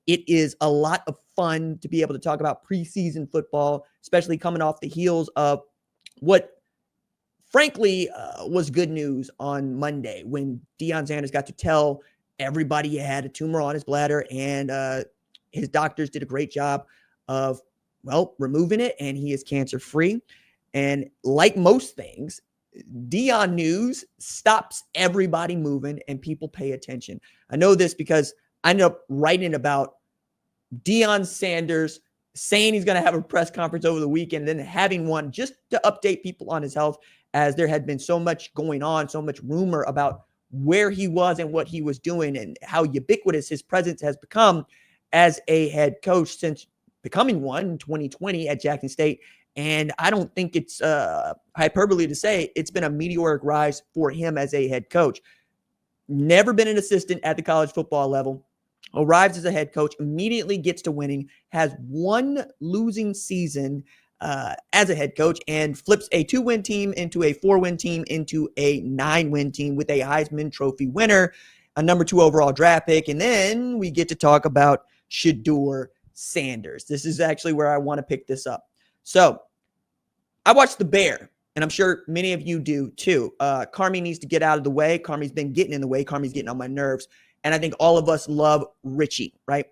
It is a lot of fun to be able to talk about preseason football, especially coming off the heels of what frankly was good news on Monday when Deion Sanders got to tell everybody he had a tumor on his bladder, and his doctors did a great job of, well, removing it, and he is cancer-free. And like most things, Deion news stops everybody moving and people pay attention. I know this because I ended up writing about Deion Sanders saying he's going to have a press conference over the weekend and then having one just to update people on his health, as there had been so much going on, so much rumor about where he was and what he was doing and how ubiquitous his presence has become as a head coach since becoming one in 2020 at Jackson State. And I don't think it's hyperbole to say it's been a meteoric rise for him as a head coach. Never been an assistant at the college football level. Arrives as a head coach, immediately gets to winning, has one losing season as a head coach, and flips a 2-win team into a 4-win team into a 9-win team with a Heisman Trophy winner, a number 2 overall draft pick. And then we get to talk about Shedeur Sanders. This is actually where I want to pick this up. So I watched The Bear, and I'm sure many of you do too. Carmi needs to get out of the way. Carmi's been getting in the way. Carmi's getting on my nerves. And I think all of us love Richie, right?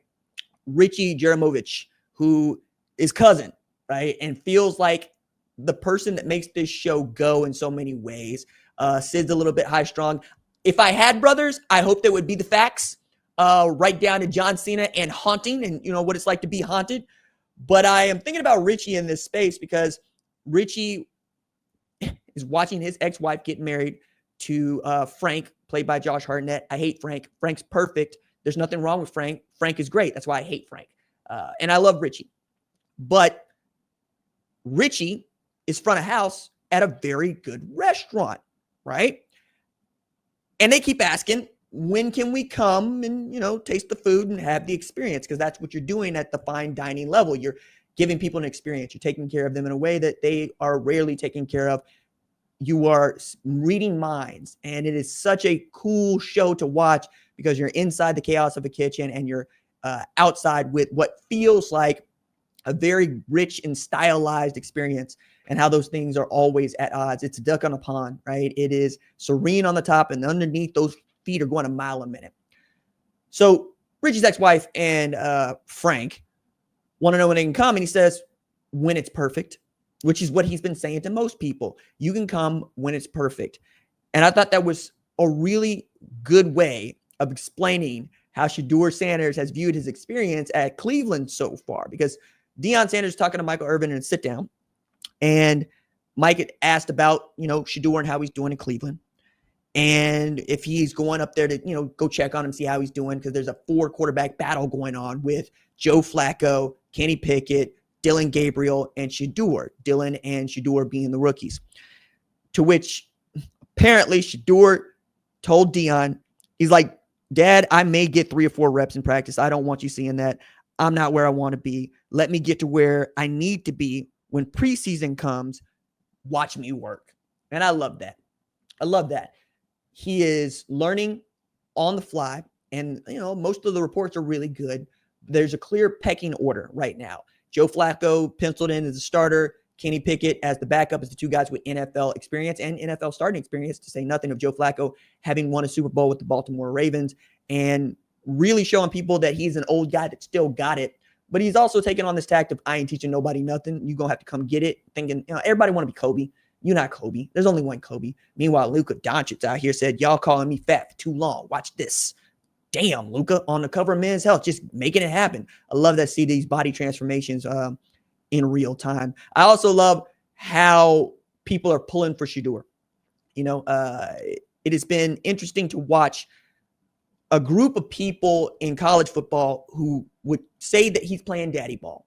Richie Jaramovich, who is cousin, right? And feels like the person that makes this show go in so many ways. Sid's a little bit high strung. If I had brothers, I hope they would be the facts, right down to John Cena and haunting and, you know, what it's like to be haunted. But I am thinking about Richie in this space because Richie is watching his ex-wife get married to Frank, played by Josh Hartnett. I hate Frank. Frank's perfect. There's nothing wrong with Frank. Frank is great. That's why I hate Frank. And I love Richie. But Richie is front of house at a very good restaurant, right? And they keep asking, when can we come and, you know, taste the food and have the experience? Because that's what you're doing at the fine dining level. You're giving people an experience. You're taking care of them in a way that they are rarely taken care of. You are reading minds, and it is such a cool show to watch because you're inside the chaos of a kitchen and you're outside with what feels like a very rich and stylized experience, and how those things are always at odds. It's a duck on a pond, right? It is serene on the top, and underneath those feet are going a mile a minute. So Richie's ex-wife and Frank want to know when they can come, and he says, when it's perfect, which is what he's been saying to most people. You can come when it's perfect. And I thought that was a really good way of explaining how Shedeur Sanders has viewed his experience at Cleveland so far, because Deion Sanders is talking to Michael Irvin in a sit down, and Mike had asked about, you know, Shedeur and how he's doing in Cleveland, and if he's going up there to, you know, go check on him, see how he's doing, because there's a 4-quarterback battle going on with Joe Flacco, Kenny Pickett, Dylan Gabriel, and Shedeur. Dylan and Shedeur being the rookies. To which apparently Shedeur told Deion, he's like, Dad, I may get 3 or 4 reps in practice. I don't want you seeing that. I'm not where I want to be. Let me get to where I need to be when preseason comes. Watch me work. And I love that. I love that. He is learning on the fly. And, you know, most of the reports are really good. There's a clear pecking order right now. Joe Flacco penciled in as a starter. Kenny Pickett as the backup as the 2 guys with NFL experience and NFL starting experience, to say nothing of Joe Flacco having won a Super Bowl with the Baltimore Ravens and really showing people that he's an old guy that still got it. But he's also taking on this tact of, I ain't teaching nobody nothing. You're going to have to come get it. Thinking, you know, everybody want to be Kobe. You're not Kobe. There's only one Kobe. Meanwhile, Luka Doncic out here said, y'all calling me fat for too long. Watch this. Damn, Luka on the cover of Men's Health, just making it happen. I love that, see these body transformations in real time. I also love how people are pulling for Shedeur. You know, it has been interesting to watch a group of people in college football who would say that he's playing daddy ball,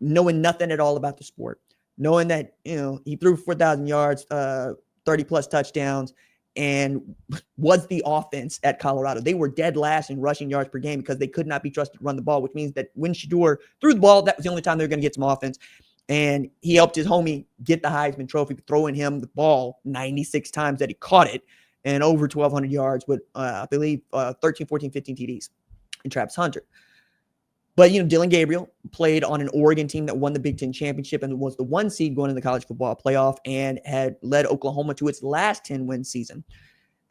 knowing nothing at all about the sport, knowing that, you know, he threw 4,000 yards, 30 plus touchdowns, and was the offense at Colorado. They were dead last in rushing yards per game because they could not be trusted to run the ball, which means that when Shedeur threw the ball, that was the only time they were going to get some offense. And he helped his homie get the Heisman Trophy, throwing him the ball 96 times that he caught it, and over 1,200 yards with, I believe, 13, 14, 15 TDs and Travis Hunter. But, Dillon Gabriel played on an Oregon team that won the Big Ten championship and was the 1 seed going in the college football playoff and had led Oklahoma to its last 10-win season.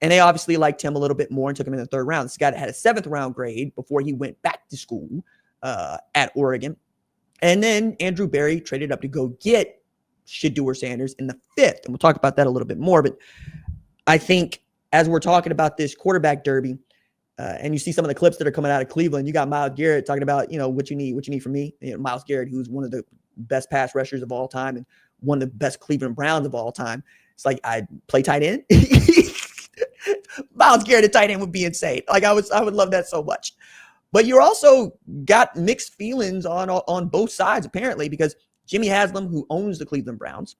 And they obviously liked him a little bit more and took him in the 3rd round. This guy had a 7th round grade before he went back to school at Oregon. And then Andrew Berry traded up to go get Shedeur Sanders in the 5th. And we'll talk about that a little bit more. But I think as we're talking about this quarterback derby, and you see some of the clips that are coming out of Cleveland, you got Myles Garrett talking about, what you need from me. Myles Garrett, who's one of the best pass rushers of all time and one of the best Cleveland Browns of all time. It's like, I play tight end. Myles Garrett at tight end would be insane. Like, I would love that so much. But you're also got mixed feelings on both sides, apparently, because Jimmy Haslam, who owns the Cleveland Browns,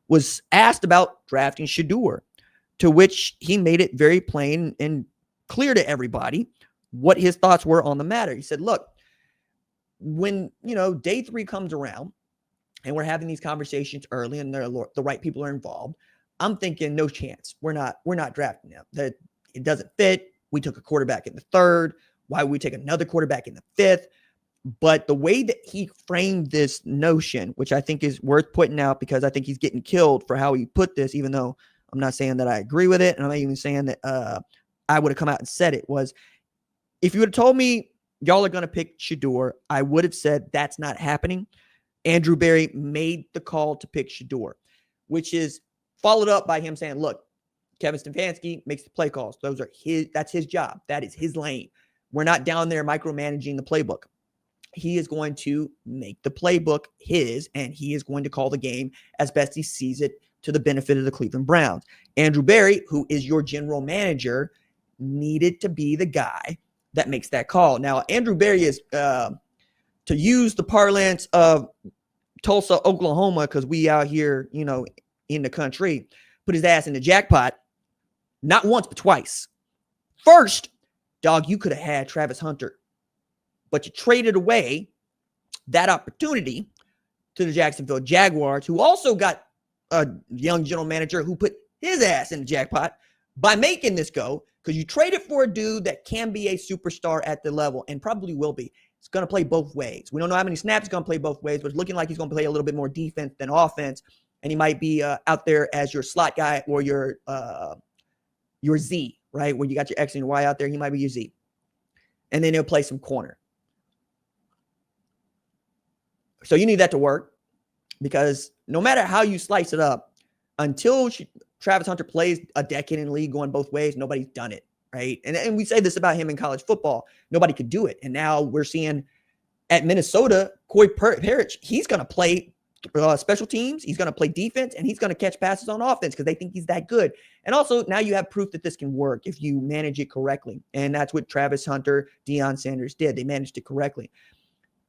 was asked about drafting Shedeur, to which he made it very plain and clear to everybody what his thoughts were on the matter. He said, look, when, day 3 comes around and we're having these conversations early and the right people are involved, I'm thinking no chance. We're not drafting him. That it doesn't fit. We took a quarterback in the 3rd. Why would we take another quarterback in the 5th? But the way that he framed this notion, which I think is worth putting out because I think he's getting killed for how he put this, even though I'm not saying that I agree with it. And I'm not even saying that I would have come out and said it, was if you would have told me y'all are going to pick Shedeur, I would have said that's not happening. Andrew Berry made the call to pick Shedeur, which is followed up by him saying, look, Kevin Stefanski makes the play calls. That's his job. That is his lane. We're not down there micromanaging the playbook. He is going to make the playbook his, and he is going to call the game as best he sees it to the benefit of the Cleveland Browns. Andrew Berry, who is your general manager, needed to be the guy that makes that call. Now, Andrew Berry is, to use the parlance of Tulsa, Oklahoma, because we out here, in the country, put his ass in the jackpot, not once, but twice. First, dog, you could have had Travis Hunter, but you traded away that opportunity to the Jacksonville Jaguars, who also got a young general manager who put his ass in the jackpot by making this go, because you traded for a dude that can be a superstar at the level and probably will be. It's going to play both ways. We don't know how many snaps he's going to play both ways, but it's looking like he's going to play a little bit more defense than offense, and he might be out there as your slot guy or your Z, right? Where you got your X and your Y out there, he might be your Z. And then he'll play some corner. So you need that to work, because no matter how you slice it up, until Travis Hunter plays a decade in the league going both ways, nobody's done it, right? And we say this about him in college football. Nobody could do it. And now we're seeing at Minnesota, Corey Parrish, he's going to play special teams, he's going to play defense, and he's going to catch passes on offense because they think he's that good. And also, now you have proof that this can work if you manage it correctly. And that's what Travis Hunter, Deion Sanders did. They managed it correctly.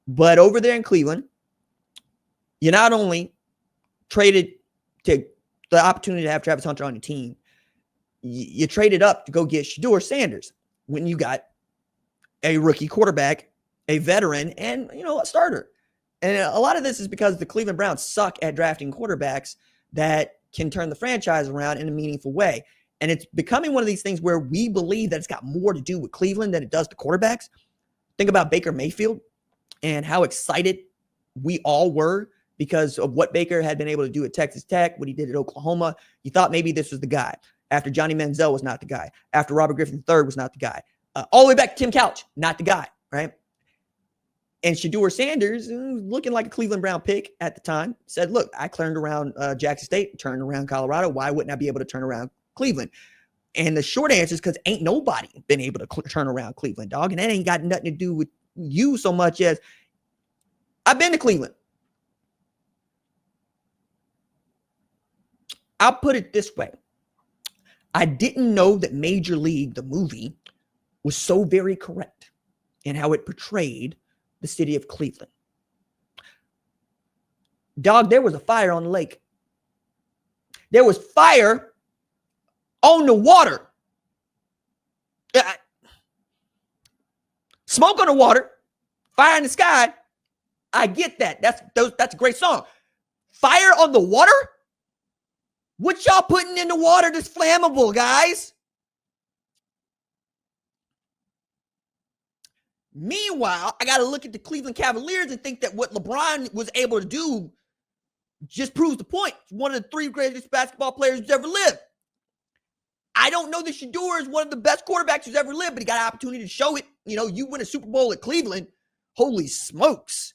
But over there in Cleveland, you not only traded to the opportunity to have Travis Hunter on your team, you traded up to go get Shedeur Sanders when you got a rookie quarterback, a veteran, and, a starter. And a lot of this is because the Cleveland Browns suck at drafting quarterbacks that can turn the franchise around in a meaningful way. And it's becoming one of these things where we believe that it's got more to do with Cleveland than it does the quarterbacks. Think about Baker Mayfield and how excited we all were because of what Baker had been able to do at Texas Tech, what he did at Oklahoma. You thought maybe this was the guy. After Johnny Manziel was not the guy. After Robert Griffin III was not the guy. All the way back to Tim Couch, not the guy, right? And Shedeur Sanders, looking like a Cleveland Brown pick at the time, said, look, I turned around Jackson State, turned around Colorado. Why wouldn't I be able to turn around Cleveland? And the short answer is because ain't nobody been able to turn around Cleveland, dog. And that ain't got nothing to do with you so much as I've been to Cleveland. I'll put it this way. I didn't know that Major League, the movie, was so very correct in how it portrayed the city of Cleveland. Dog, there was a fire on the lake. There was fire on the water. Smoke on the water, fire in the sky. I get that. That's a great song. Fire on the water? What y'all putting in the water that's flammable, guys? Meanwhile, I got to look at the Cleveland Cavaliers and think that what LeBron was able to do just proves the point. He's one of the 3 greatest basketball players who's ever lived. I don't know that Shedeur is one of the best quarterbacks who's ever lived, but he got an opportunity to show it. You know, you win a Super Bowl at Cleveland. Holy smokes.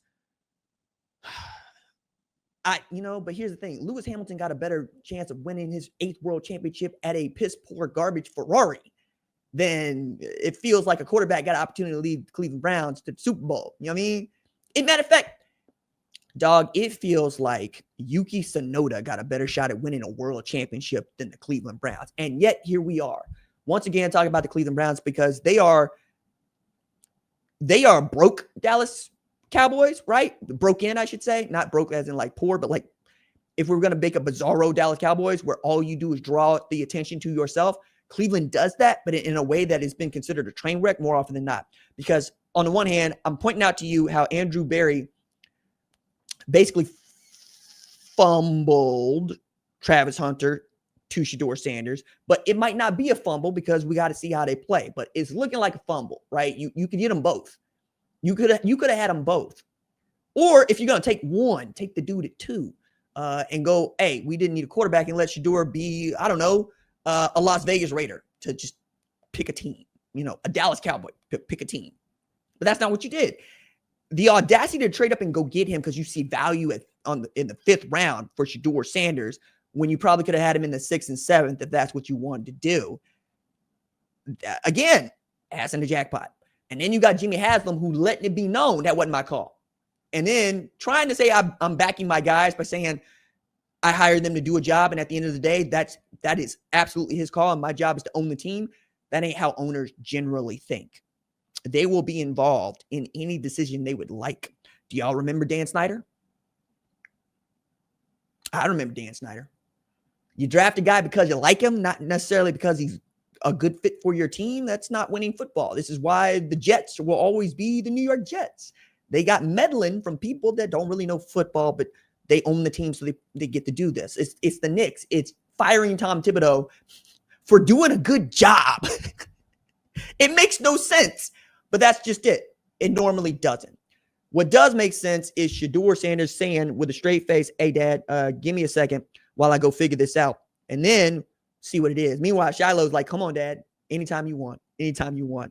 But here's the thing. Lewis Hamilton got a better chance of winning his 8th world championship at a piss-poor garbage Ferrari than it feels like a quarterback got an opportunity to lead the Cleveland Browns to the Super Bowl. You know what I mean? In matter of fact, dog, it feels like Yuki Tsunoda got a better shot at winning a world championship than the Cleveland Browns. And yet here we are. Once again, talking about the Cleveland Browns because they are broke Dallas Cowboys, right? Broke in, I should say. Not broke as in like poor, but like if we were going to make a bizarro Dallas Cowboys where all you do is draw the attention to yourself, Cleveland does that, but in a way that has been considered a train wreck more often than not. Because on the one hand, I'm pointing out to you how Andrew Berry basically fumbled Travis Hunter to Shedeur Sanders, but it might not be a fumble because we got to see how they play, but it's looking like a fumble, right? You could get them both. You could have had them both. Or if you're going to take one, take the dude at 2 and go, hey, we didn't need a quarterback and let Shedeur be, I don't know, a Las Vegas Raider to just pick a team, a Dallas Cowboy, pick a team. But that's not what you did. The audacity to trade up and go get him because you see value in the 5th round for Shedeur Sanders when you probably could have had him in the 6th and 7th if that's what you wanted to do. Again, ass in the jackpot. And then you got Jimmy Haslam who letting it be known that wasn't my call. And then trying to say I'm backing my guys by saying I hired them to do a job. And at the end of the day, that is absolutely his call. And my job is to own the team. That ain't how owners generally think. They will be involved in any decision they would like. Do y'all remember Dan Snyder? I remember Dan Snyder. You draft a guy because you like him, not necessarily because he's a good fit for your team. That's not winning football. This is why the Jets will always be the New York Jets. They got meddling from people that don't really know football, but they own the team, so they get to do this. It's the Knicks. It's firing Tom Thibodeau for doing a good job. It makes no sense, but that's just it. It normally doesn't. What does make sense is Shedeur Sanders saying with a straight face, hey, Dad, give me a second while I go figure this out and then see what it is. Meanwhile, Shiloh's like, come on, Dad, anytime you want, anytime you want.